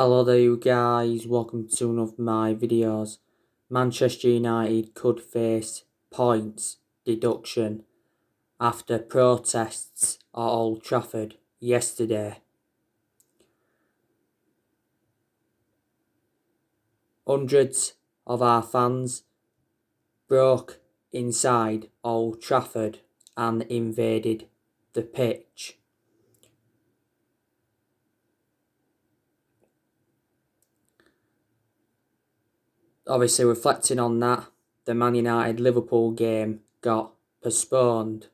Hello there you guys, welcome to one of my videos. Manchester United could face points deduction after protests at Old Trafford yesterday. Hundreds of our fans broke inside Old Trafford and invaded the pitch. Obviously, reflecting on that, the Man United-Liverpool game got postponed.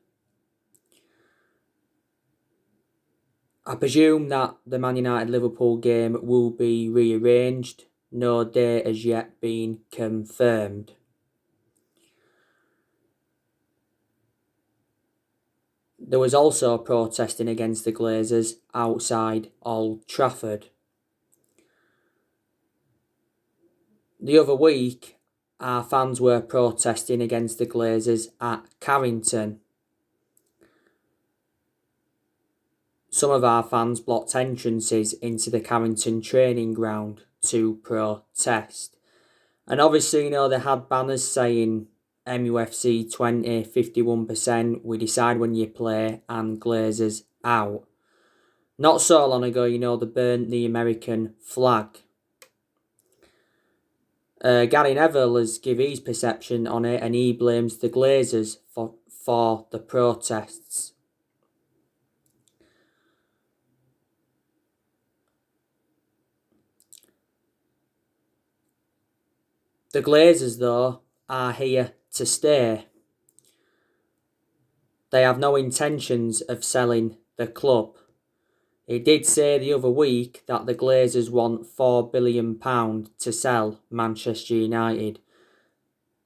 I presume that the Man United-Liverpool game will be rearranged. No date has yet been confirmed. There was also protesting against the Glazers outside Old Trafford. The other week, our fans were protesting against the Glazers at Carrington. Some of our fans blocked entrances into the Carrington training ground to protest. And obviously, they had banners saying MUFC 20, 51%, we decide when you play, and Glazers out. Not so long ago, they burnt the American flag. Gary Neville has given his perception on it, and he blames the Glazers for the protests. The Glazers, though, are here to stay. They have no intentions of selling the club. He did say the other week that the Glazers want £4 billion to sell Manchester United.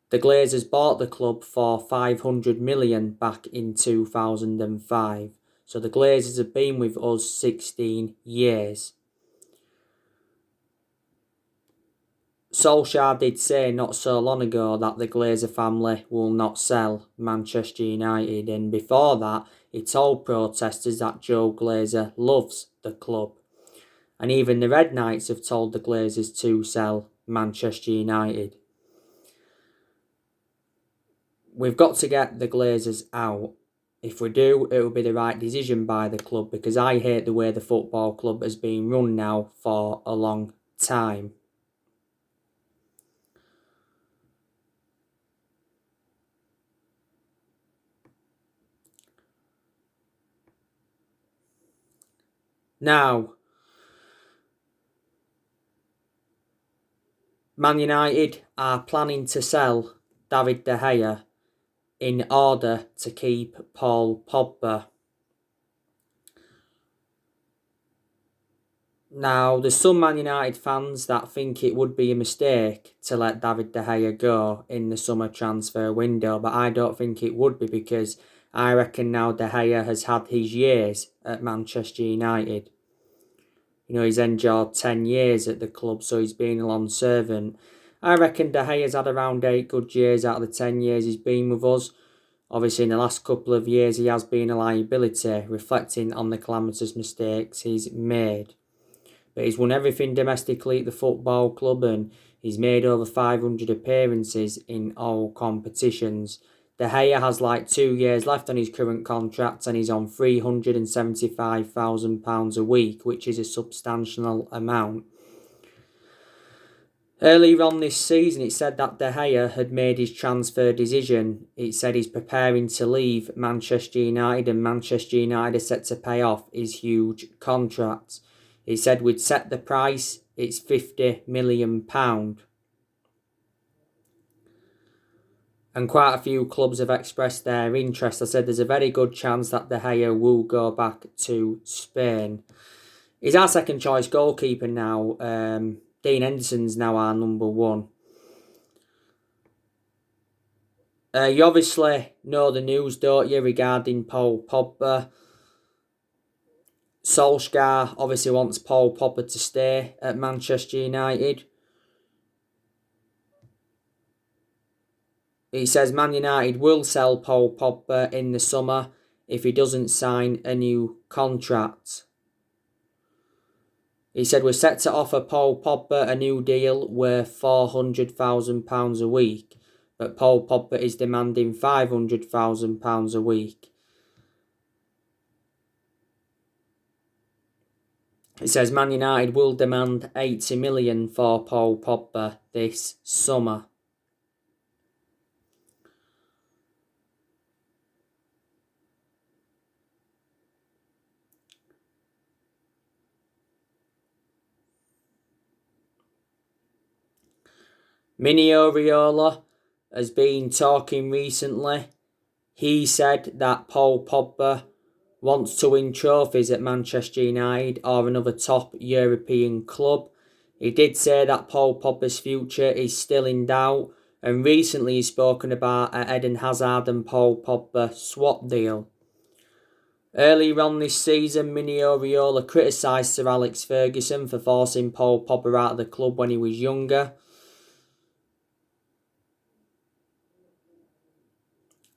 The Glazers bought the club for $500 million back in 2005. So the Glazers have been with us 16 years. Solskjaer did say not so long ago that the Glazer family will not sell Manchester United, and before that he told protesters that Joe Glazer loves the club. And even the Red Knights have told the Glazers to sell Manchester United. We've got to get the Glazers out. If we do, it will be the right decision by the club, because I hate the way the football club has been run now for a long time. Now, Man United are planning to sell David De Gea in order to keep Paul Pogba. Now, there's some Man United fans that think it would be a mistake to let David De Gea go in the summer transfer window, but I don't think it would be, because I reckon now De Gea has had his years at Manchester United. He's endured 10 years at the club, so he's been a long servant. I reckon De Gea's had around 8 good years out of the 10 years he's been with us. Obviously, in the last couple of years, he has been a liability, reflecting on the calamitous mistakes he's made. But he's won everything domestically at the football club, and he's made over 500 appearances in all competitions. De Gea has like 2 years left on his current contract, and he's on £375,000 a week, which is a substantial amount. Earlier on this season, it said that De Gea had made his transfer decision. It said he's preparing to leave Manchester United, and Manchester United are set to pay off his huge contract. He said we'd set the price, it's £50 million. And quite a few clubs have expressed their interest. I said there's a very good chance that De Gea will go back to Spain. He's our second choice goalkeeper now. Dean Henderson's now our number one. You obviously know the news, don't you, regarding Paul Pogba. Solskjaer obviously wants Paul Pogba to stay at Manchester United. He says Man United will sell Paul Pogba in the summer if he doesn't sign a new contract. He said, "We're set to offer Paul Pogba a new deal worth £400,000 a week, but Paul Pogba is demanding £500,000 a week." It says Man United will demand 80 million for Paul Pogba this summer. Mini Oriola has been talking recently. He said that Paul Pogba wants to win trophies at Manchester United or another top European club. He did say that Paul Pogba's future is still in doubt, and recently he's spoken about an Eden Hazard and Paul Pogba swap deal. Earlier on this season, Mini Oriola criticised Sir Alex Ferguson for forcing Paul Pogba out of the club when he was younger.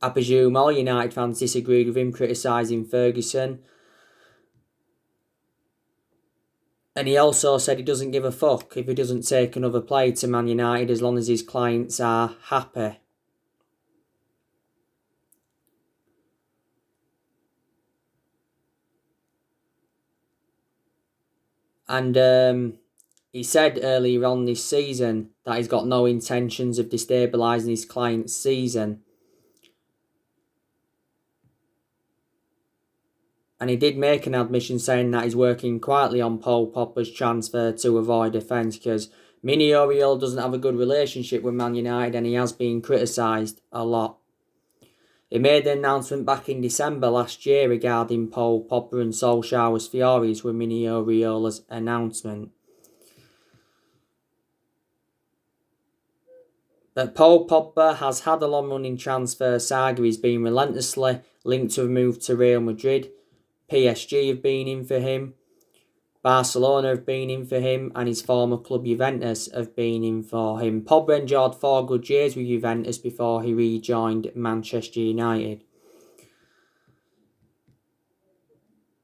I presume all United fans disagreed with him criticising Ferguson. And he also said he doesn't give a fuck if he doesn't take another player to Man United as long as his clients are happy. And he said earlier on this season that he's got no intentions of destabilising his client's season. And he did make an admission saying that he's working quietly on Paul Pogba's transfer to avoid offence, because Mini Oriol doesn't have a good relationship with Man United and he has been criticised a lot. He made an announcement back in December last year regarding Paul Pogba and Solskjaer's Fiories with Mini Oriola's announcement. But Paul Pogba has had a long-running transfer saga. He's been relentlessly linked to a move to Real Madrid. PSG have been in for him. Barcelona have been in for him, and his former club Juventus have been in for him. Pogba endured 4 good years with Juventus before he rejoined Manchester United.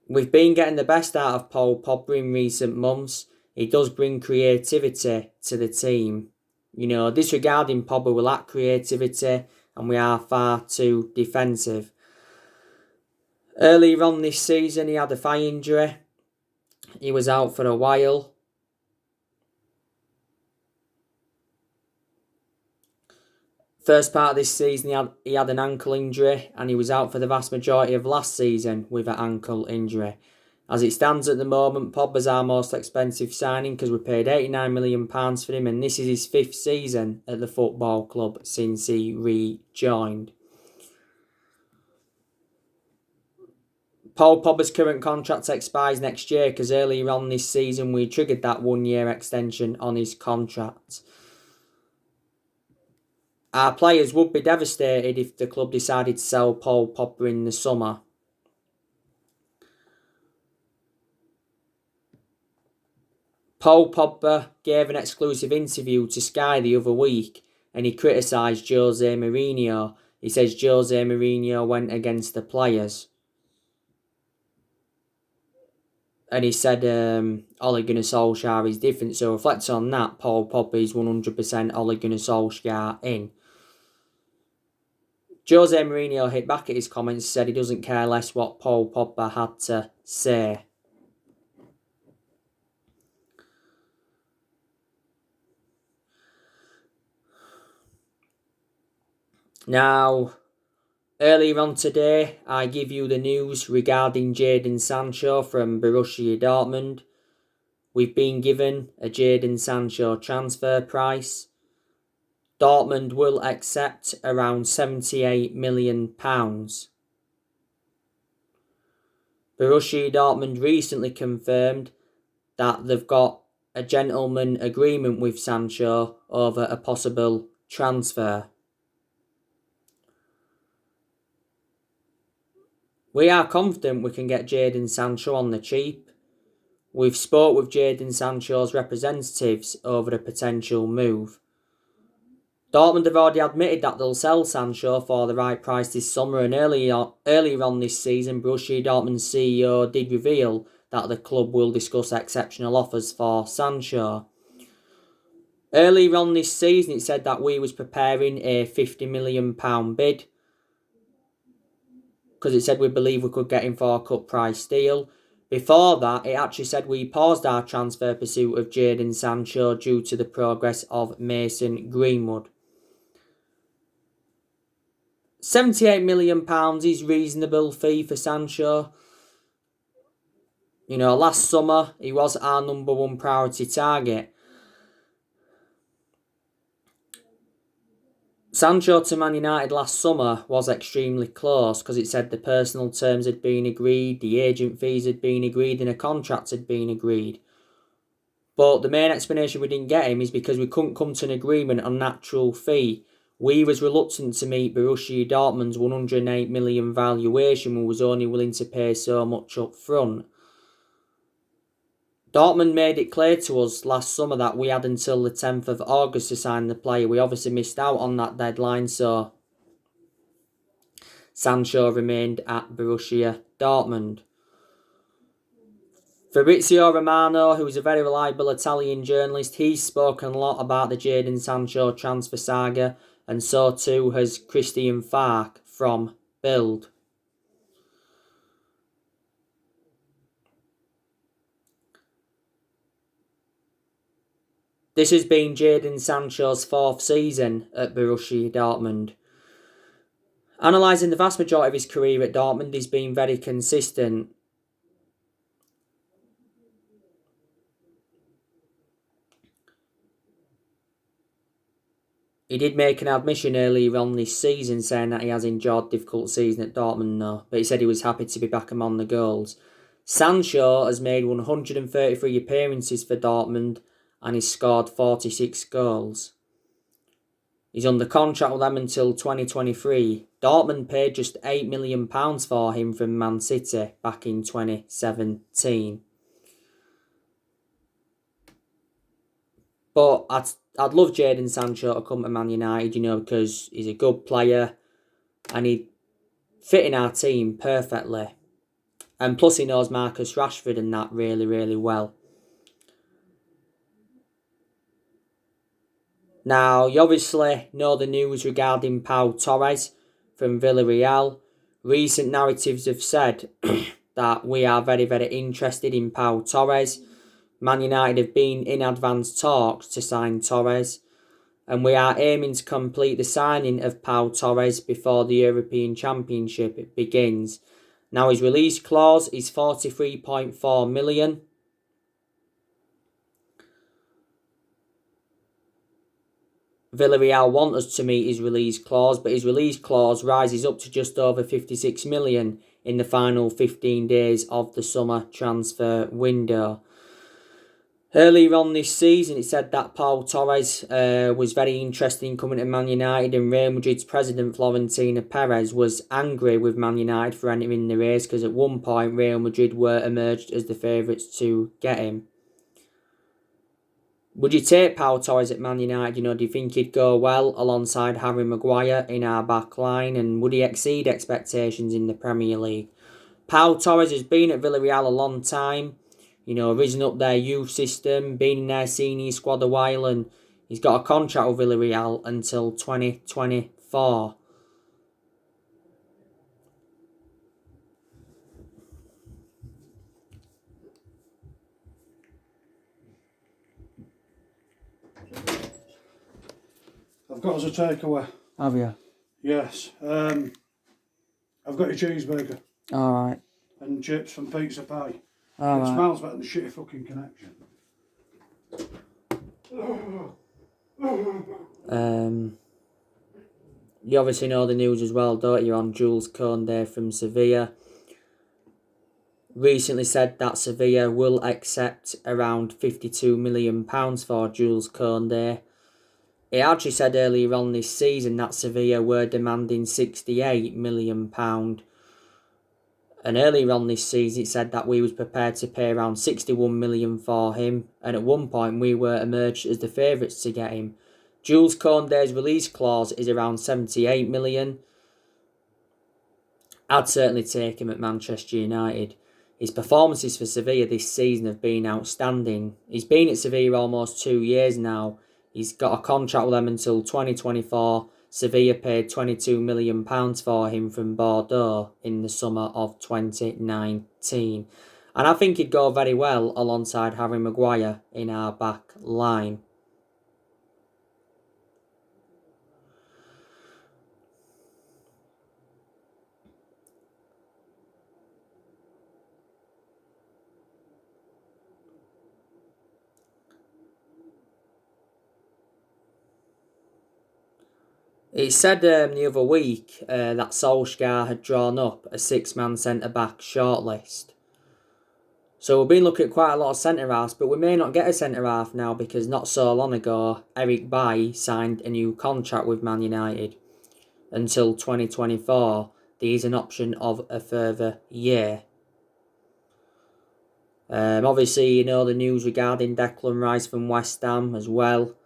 We've been getting the best out of Paul Pogba in recent months. He does bring creativity to the team. Disregarding Pogba, we lack creativity and we are far too defensive. Earlier on this season, he had a thigh injury. He was out for a while. First part of this season, he had an ankle injury and he was out for the vast majority of last season with an ankle injury. As it stands at the moment, Pogba's our most expensive signing because we paid £89 million for him, and this is his 5th season at the football club since he rejoined. Paul Pogba's current contract expires next year because earlier on this season we triggered that 1-year extension on his contract. Our players would be devastated if the club decided to sell Paul Pogba in the summer. Paul Pogba gave an exclusive interview to Sky the other week and he criticised Jose Mourinho. He says Jose Mourinho went against the players. And he said Ole Gunnar Solskjaer is different. So reflect on that. Paul Pogba is 100% Ole Gunnar Solskjaer in. Jose Mourinho hit back at his comments, said he doesn't care less what Paul Pogba had to say. Now, earlier on today, I give you the news regarding Jadon Sancho from Borussia Dortmund. We've been given a Jadon Sancho transfer price. Dortmund will accept around £78 million. Borussia Dortmund recently confirmed that they've got a gentleman agreement with Sancho over a possible transfer. We are confident we can get Jadon Sancho on the cheap. We've spoke with Jadon Sancho's representatives over a potential move. Dortmund have already admitted that they'll sell Sancho for the right price this summer, and earlier on this season, Borussia Dortmund's CEO did reveal that the club will discuss exceptional offers for Sancho. Earlier on this season, it said that we was preparing a £50 million bid, because it said we believe we could get him for a cut price deal. Before that, it actually said we paused our transfer pursuit of Jadon Sancho due to the progress of Mason Greenwood. £78 million is reasonable fee for Sancho. Last summer, he was our number one priority target. Sancho to Man United last summer was extremely close, because it said the personal terms had been agreed, the agent fees had been agreed, and a contract had been agreed. But the main explanation we didn't get him is because we couldn't come to an agreement on natural fee. We was reluctant to meet Borussia Dortmund's 108 million valuation and was only willing to pay so much up front. Dortmund made it clear to us last summer that we had until the 10th of August to sign the player. We obviously missed out on that deadline, so Sancho remained at Borussia Dortmund. Fabrizio Romano, who is a very reliable Italian journalist, he's spoken a lot about the Jadon Sancho transfer saga, and so too has Christian Falk from Bild. This has been Jadon Sancho's 4th season at Borussia Dortmund. Analysing the vast majority of his career at Dortmund, he's been very consistent. He did make an admission earlier on this season saying that he has enjoyed a difficult season at Dortmund now, but he said he was happy to be back among the goals. Sancho has made 133 appearances for Dortmund and he's scored 46 goals. He's under contract with them until 2023. Dortmund paid just £8 million for him from Man City back in 2017. But I'd love Jadon Sancho to come to Man United, because he's a good player and he'd fit in our team perfectly. And plus he knows Marcus Rashford and that really, really well. Now, you obviously know the news regarding Pau Torres from Villarreal. Recent narratives have said that we are very, very interested in Pau Torres. Man United have been in advanced talks to sign Torres, and we are aiming to complete the signing of Pau Torres before the European Championship begins. Now, his release clause is £43.4 million. Villarreal want us to meet his release clause, but his release clause rises up to just over 56 million in the final 15 days of the summer transfer window. Earlier on this season, it said that Pau Torres was very interested in coming to Man United, and Real Madrid's president Florentino Perez was angry with Man United for entering the race, because at one point Real Madrid were emerged as the favourites to get him. Would you take Pau Torres at Man United? Do you think he'd go well alongside Harry Maguire in our back line? And would he exceed expectations in the Premier League? Pau Torres has been at Villarreal a long time. Risen up their youth system, been in their senior squad a while, and he's got a contract with Villarreal until 2024. I've got us a takeaway. Have you? Yes. I've got a cheeseburger. Alright. And chips from Pizza Pie. All it right. smells better than shitty fucking connection. You obviously know the news as well, don't you, on Jules Koundé from Sevilla. Recently said that Sevilla will accept around £52 million for Jules Koundé. It actually said earlier on this season that Sevilla were demanding £68 million. And earlier on this season, it said that we was prepared to pay around £61 million for him. And at one point, we were emerged as the favourites to get him. Jules Koundé's release clause is around £78 million. I'd certainly take him at Manchester United. His performances for Sevilla this season have been outstanding. He's been at Sevilla almost 2 years now. He's got a contract with them until 2024. Sevilla paid £22 million for him from Bordeaux in the summer of 2019. And I think he'd go very well alongside Harry Maguire in our back line. It said the other week that Solskjaer had drawn up a 6-man centre-back shortlist. So we've been looking at quite a lot of centre-halves, but we may not get a centre-half now because not so long ago, Eric Bailly signed a new contract with Man United until 2024. There's an option of a further year. Obviously, you know the news regarding Declan Rice from West Ham as well.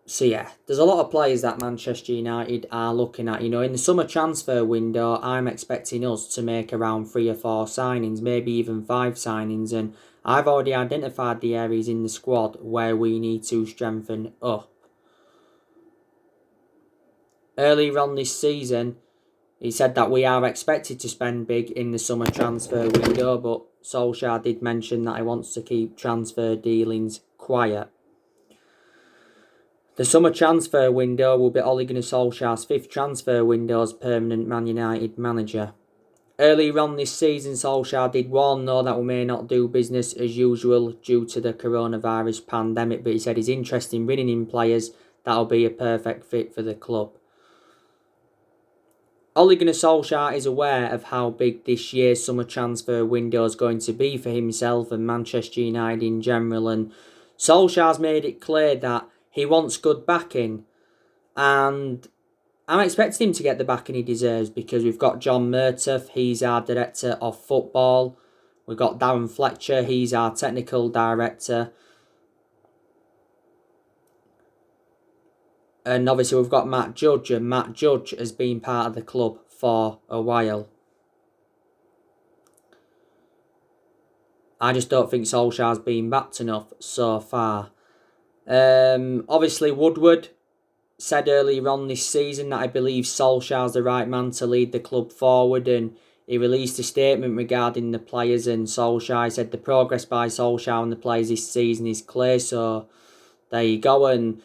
So yeah, there's a lot of players that Manchester United are looking at. You know, in the summer transfer window, I'm expecting us to make around 3 or 4 signings, maybe even 5 signings. And I've already identified the areas in the squad where we need to strengthen up. Earlier on this season, he said that we are expected to spend big in the summer transfer window, but Solskjaer did mention that he wants to keep transfer dealings quiet. The summer transfer window will be Ole Gunnar Solskjaer's 5th transfer window as permanent Man United manager. Earlier on this season, Solskjaer did warn though that we may not do business as usual due to the coronavirus pandemic, but he said he's interested in bringing in players that'll be a perfect fit for the club. Ole Gunnar Solskjaer is aware of how big this year's summer transfer window is going to be for himself and Manchester United in general, and Solskjaer's made it clear that he wants good backing, and I'm expecting him to get the backing he deserves because we've got John Murtough, he's our director of football. We've got Darren Fletcher, he's our technical director. And obviously we've got Matt Judge, and Matt Judge has been part of the club for a while. I just don't think Solskjaer's been backed enough so far. Obviously Woodward said earlier on this season that I believe Solskjaer's the right man to lead the club forward, and he released a statement regarding the players and Solskjaer. He said the progress by Solskjaer and the players this season is clear, so there you go. And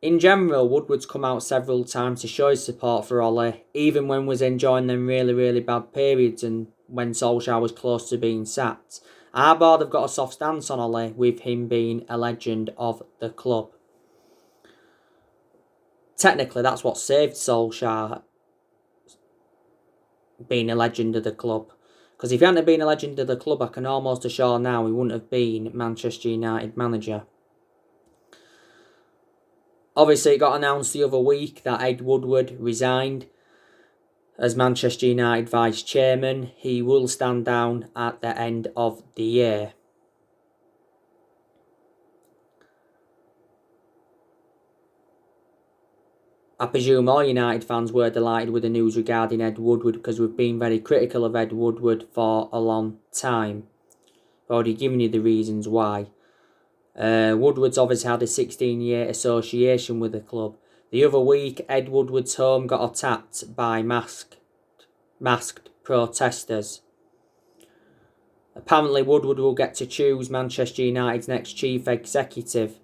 in general, Woodward's come out several times to show his support for Ole, even when was enjoying them really, really bad periods and when Solskjaer was close to being sacked. Our board have got a soft stance on Ole, with him being a legend of the club. Technically, that's what saved Solskjaer being a legend of the club. Because if he hadn't been a legend of the club, I can almost assure now he wouldn't have been Manchester United manager. Obviously, it got announced the other week that Ed Woodward resigned as Manchester United vice chairman. He will stand down at the end of the year. I presume all United fans were delighted with the news regarding Ed Woodward because we've been very critical of Ed Woodward for a long time. I've already given you the reasons why. Woodward's obviously had a 16-year association with the club. The other week, Ed Woodward's home got attacked by masked protesters. Apparently, Woodward will get to choose Manchester United's next chief executive.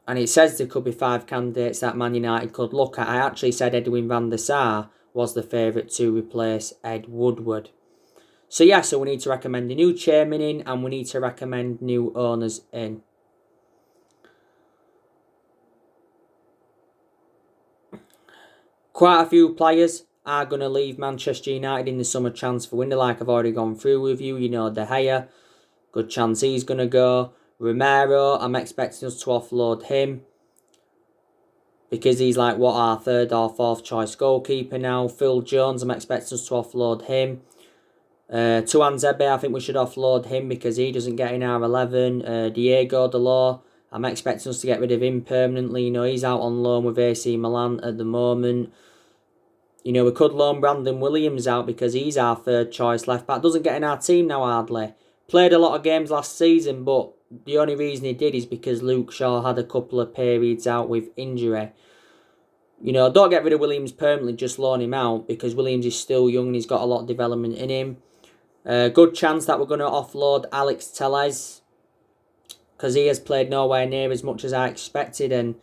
And it says there could be 5 candidates that Man United could look at. I actually said Edwin van der Sar was the favourite to replace Ed Woodward. So we need to recommend a new chairman in, and we need to recommend new owners in. Quite a few players are going to leave Manchester United in the summer transfer window, like I've already gone through with you. You know, De Gea, good chance he's going to go. Romero, I'm expecting us to offload him because he's like our 3rd or 4th choice goalkeeper now. Phil Jones, I'm expecting us to offload him. Tuan Zebe, I think we should offload him because he doesn't get in our 11. Diego Dalot, I'm expecting us to get rid of him permanently. You know, he's out on loan with AC Milan at the moment. You know, we could loan Brandon Williams out because he's our third choice left back. Doesn't get in our team now hardly. Played a lot of games last season, but the only reason he did is because Luke Shaw had a couple of periods out with injury. You know, don't get rid of Williams permanently, just loan him out because Williams is still young and he's got a lot of development in him. Good chance that we're going to offload Alex Telles because he has played nowhere near as much as I expected, and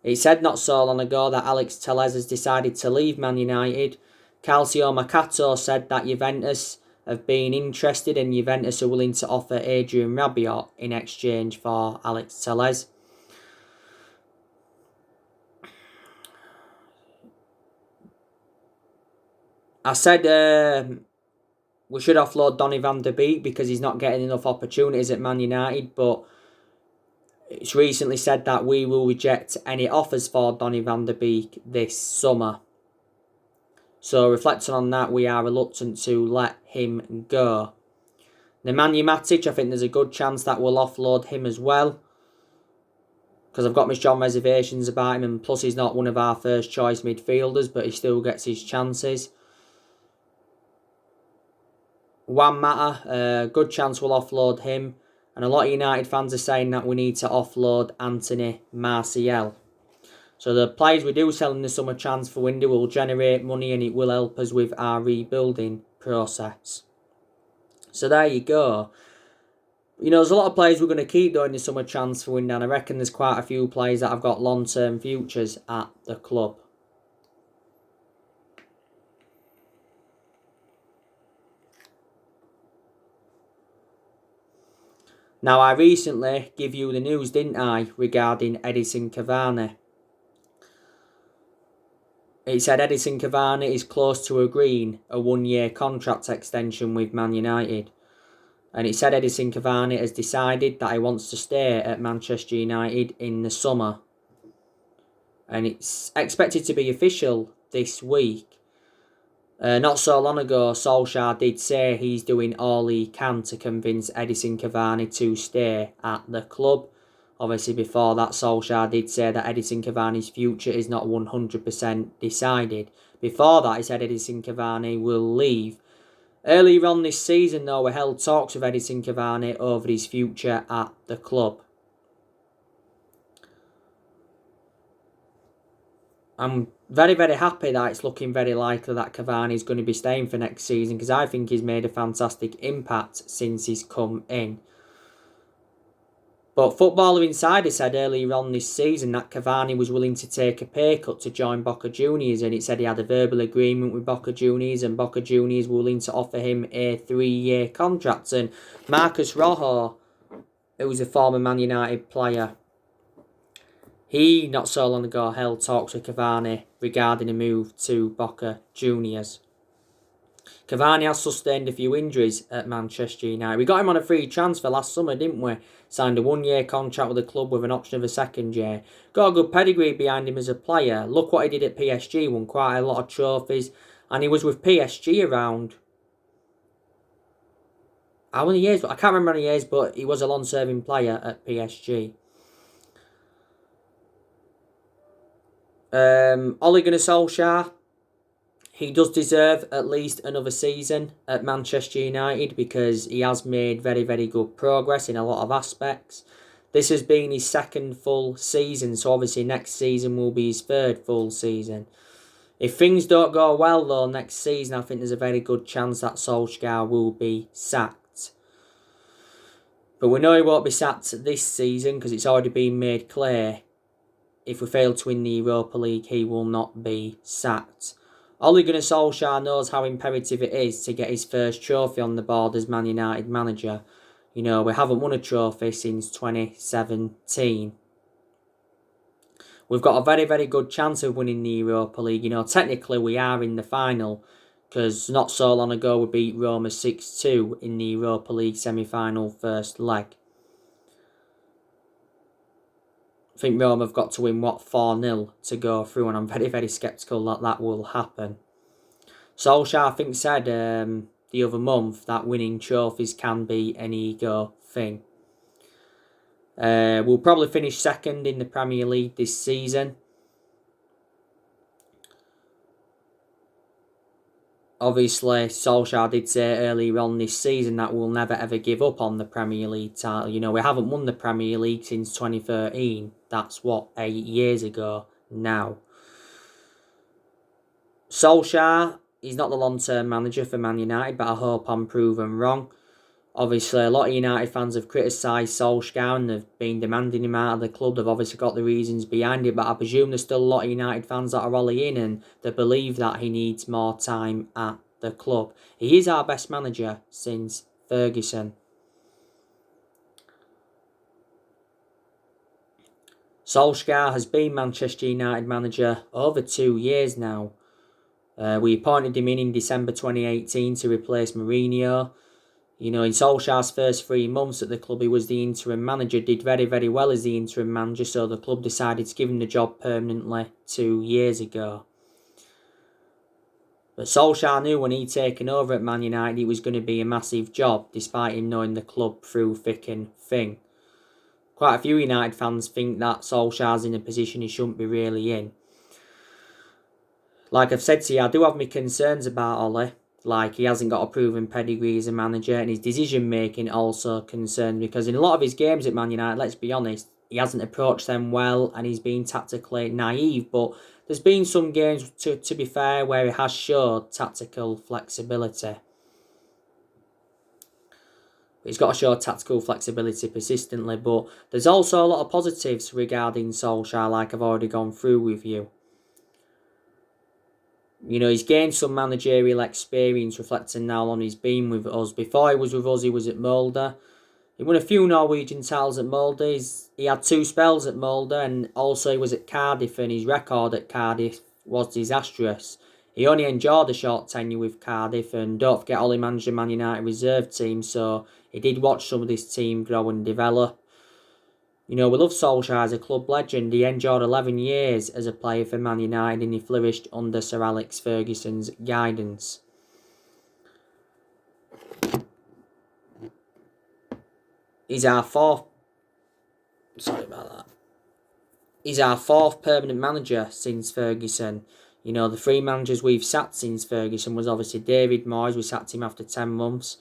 it said not so long ago that Alex Telles has decided to leave Man United. Calcio Mercato said that Juventus have been interested and Juventus are willing to offer Adrian Rabiot in exchange for Alex Telles. I said we should offload Donny van der Beek because he's not getting enough opportunities at Man United, but it's recently said that we will reject any offers for Donny van der Beek this summer. So reflecting on that, we are reluctant to let him go. Nemanja Matic, I think there's a good chance that we'll offload him as well, because I've got my strong reservations about him, and plus he's not one of our first choice midfielders, but he still gets his chances. Juan Mata, good chance we'll offload him. And a lot of United fans are saying that we need to offload Anthony Martial. So the players we do sell in the summer transfer window will generate money and it will help us with our rebuilding process. So there you go. You know, there's a lot of players we're going to keep during the summer transfer window, and I reckon there's quite a few players that have got long-term futures at the club. Now, I recently gave you the news, didn't I, regarding Edinson Cavani. It said Edinson Cavani is close to agreeing a 1-year contract extension with Man United. And it said Edinson Cavani has decided that he wants to stay at Manchester United in the summer. And it's expected to be official this week. Not so long ago, Solskjaer did say he's doing all he can to convince Edinson Cavani to stay at the club. Obviously, before that, Solskjaer did say that Edinson Cavani's future is not 100% decided. Before that, he said Edinson Cavani will leave. Earlier on this season, though, we held talks with Edinson Cavani over his future at the club. I'm very, very happy that it's looking very likely that Cavani is going to be staying for next season, because I think he's made a fantastic impact since he's come in. But Footballer Insider said earlier on this season that Cavani was willing to take a pay cut to join Boca Juniors, and it said he had a verbal agreement with Boca Juniors, and Boca Juniors were willing to offer him a 3-year contract. And Marcus Rojo, who was a former Man United player, he, not so long ago, held talks with Cavani regarding a move to Boca Juniors. Cavani has sustained a few injuries at Manchester United. We got him on a free transfer last summer, didn't we? Signed a 1-year contract with the club with an option of a second year. Got a good pedigree behind him as a player. Look what he did at PSG, won quite a lot of trophies. And he was with PSG around... how many years? I can't remember how many years, but he was a long-serving player at PSG. Ole Gunnar Solskjaer, he does deserve at least another season at Manchester United because he has made very, very good progress in a lot of aspects. This has been his second full season, so obviously next season will be his third full season. If things don't go well, though, next season, I think there's a very good chance that Solskjaer will be sacked. But we know he won't be sacked this season because it's already been made clear. If we fail to win the Europa League, he will not be sacked. Ole Gunnar Solskjaer knows how imperative it is to get his first trophy on the board as Man United manager. You know, we haven't won a trophy since 2017. We've got a very, very good chance of winning the Europa League. You know, technically we are in the final because not so long ago we beat Roma 6-2 in the Europa League semi-final first leg. I think Rome have got to win, 4-0 to go through, and I'm very, very sceptical that that will happen. Solskjaer, I think, said the other month that winning trophies can be an ego thing. We'll probably finish second in the Premier League this season. Obviously, Solskjaer did say earlier on this season that we'll never ever give up on the Premier League title. You know, we haven't won the Premier League since 2013. That's what, 8 years ago now. Solskjaer, he's not the long-term manager for Man United, but I hope I'm proven wrong. Obviously, a lot of United fans have criticised Solskjaer and they've been demanding him out of the club. They've obviously got the reasons behind it, but I presume there's still a lot of United fans that are rolling in and they believe that he needs more time at the club. He is our best manager since Ferguson. Solskjaer has been Manchester United manager over 2 years now. We appointed him in December 2018 to replace Mourinho. You know, in Solskjaer's first 3 months at the club, he was the interim manager, did very, very well as the interim manager, so the club decided to give him the job permanently 2 years ago. But Solskjaer knew when he'd taken over at Man United it was going to be a massive job, despite him knowing the club through thick and thin. Quite a few United fans think that Solskjaer's in a position he shouldn't be really in. Like I've said to you, I do have my concerns about Ole. Like, he hasn't got a proven pedigree as a manager, and his decision-making also concerned, because in a lot of his games at Man United, let's be honest, he hasn't approached them well, and he's been tactically naive, but there's been some games, to be fair, where he has showed tactical flexibility. He's got to show tactical flexibility persistently, but there's also a lot of positives regarding Solskjaer, like I've already gone through with you. You know, he's gained some managerial experience, reflecting now on he's been with us. Before he was with us, he was at Molde. He won a few Norwegian titles at Molde. He had 2 spells at Molde, and also he was at Cardiff, and his record at Cardiff was disastrous. He only enjoyed a short tenure with Cardiff, and don't forget, Ole managed the Man United reserve team, so he did watch some of this team grow and develop. You know, we love Solskjaer as a club legend. He endured 11 years as a player for Man United and he flourished under Sir Alex Ferguson's guidance. He's our fourth permanent manager since Ferguson. You know, the 3 managers we've sacked since Ferguson was obviously David Moyes. We sacked him after 10 months.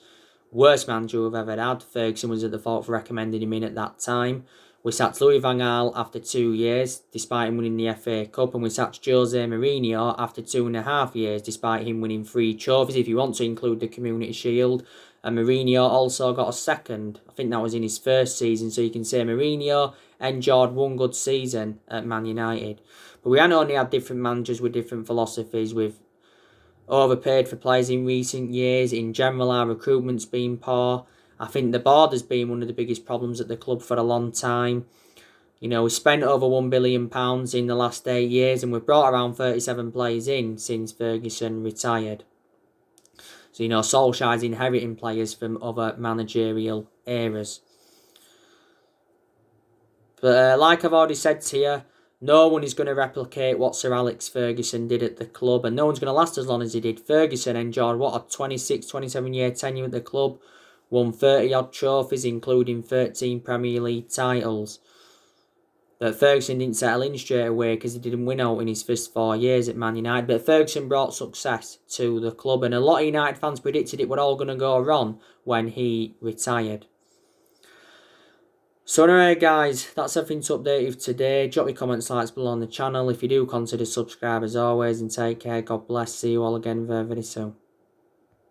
Worst manager we've ever had. Ferguson was at the fault for recommending him in at that time. We sacked Louis van Gaal after 2 years, despite him winning the FA Cup. And we sacked Jose Mourinho after 2.5 years, despite him winning 3 trophies, if you want to include the Community Shield. And Mourinho also got a second. I think that was in his first season. So you can say Mourinho enjoyed 1 good season at Man United. But we only had different managers with different philosophies. We've overpaid for players in recent years. In general, our recruitment's been poor. I think the board has been one of the biggest problems at the club for a long time. You know, we spent over £1 billion in the last 8 years and we've brought around 37 players in since Ferguson retired. So, you know, Solskjaer's inheriting players from other managerial eras. But like I've already said to you, no one is going to replicate what Sir Alex Ferguson did at the club, and no one's going to last as long as he did. Ferguson enjoyed, what, a 26, 27-year tenure at the club, won 30-odd trophies, including 13 Premier League titles. But Ferguson didn't settle in straight away because he didn't win out in his first 4 years at Man United. But Ferguson brought success to the club, and a lot of United fans predicted it were all going to go wrong when he retired. So anyway guys, that's everything to update you today. Drop your comments, likes below on the channel. If you do, consider subscribe as always, and take care. God bless. See you all again very, very soon.